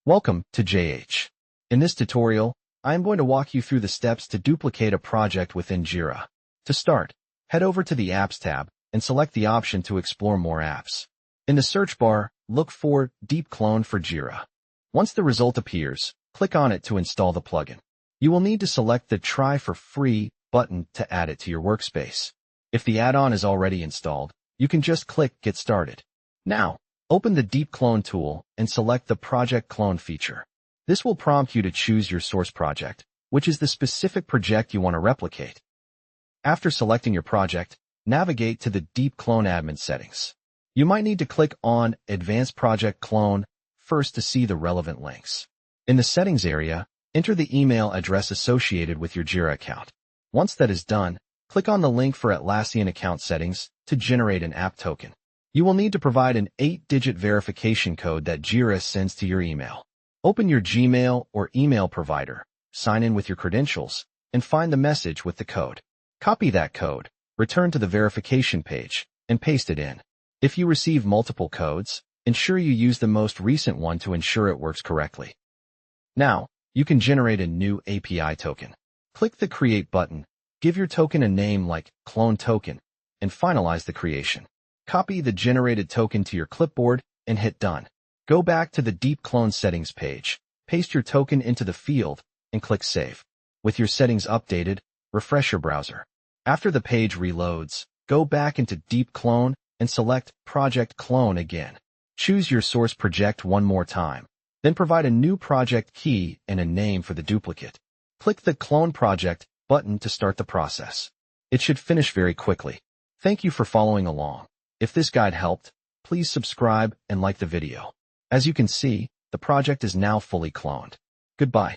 Welcome to JH. In this tutorial, I am going to walk you through the steps to duplicate a project within Jira. To start, head over to the Apps tab and select the option to explore more apps. In the search bar, look for Deep Clone for Jira. Once the result appears, click on it to install the plugin. You will need to select the Try for Free button to add it to your workspace. If the add-on is already installed, you can just click Get Started. Now, open the Deep Clone tool and select the Project Clone feature. This will prompt you to choose your source project, which is the specific project you want to replicate. After selecting your project, navigate to the Deep Clone admin settings. You might need to click on Advanced Project Clone first to see the relevant links. In the settings area, enter the email address associated with your Jira account. Once that is done, click on the link for Atlassian account settings to generate an app token. You will need to provide an 8-digit verification code that Jira sends to your email. Open your Gmail or email provider, sign in with your credentials, and find the message with the code. Copy that code, return to the verification page, and paste it in. If you receive multiple codes, ensure you use the most recent one to ensure it works correctly. Now, you can generate a new API token. Click the Create button, give your token a name like Clone Token, and finalize the creation. Copy the generated token to your clipboard and hit Done. Go back to the Deep Clone settings page, paste your token into the field, and click Save. With your settings updated, refresh your browser. After the page reloads, go back into Deep Clone and select Project Clone again. Choose your source project one more time, then provide a new project key and a name for the duplicate. Click the Clone Project button to start the process. It should finish very quickly. Thank you for following along. If this guide helped, please subscribe and like the video. As you can see, the project is now fully cloned. Goodbye.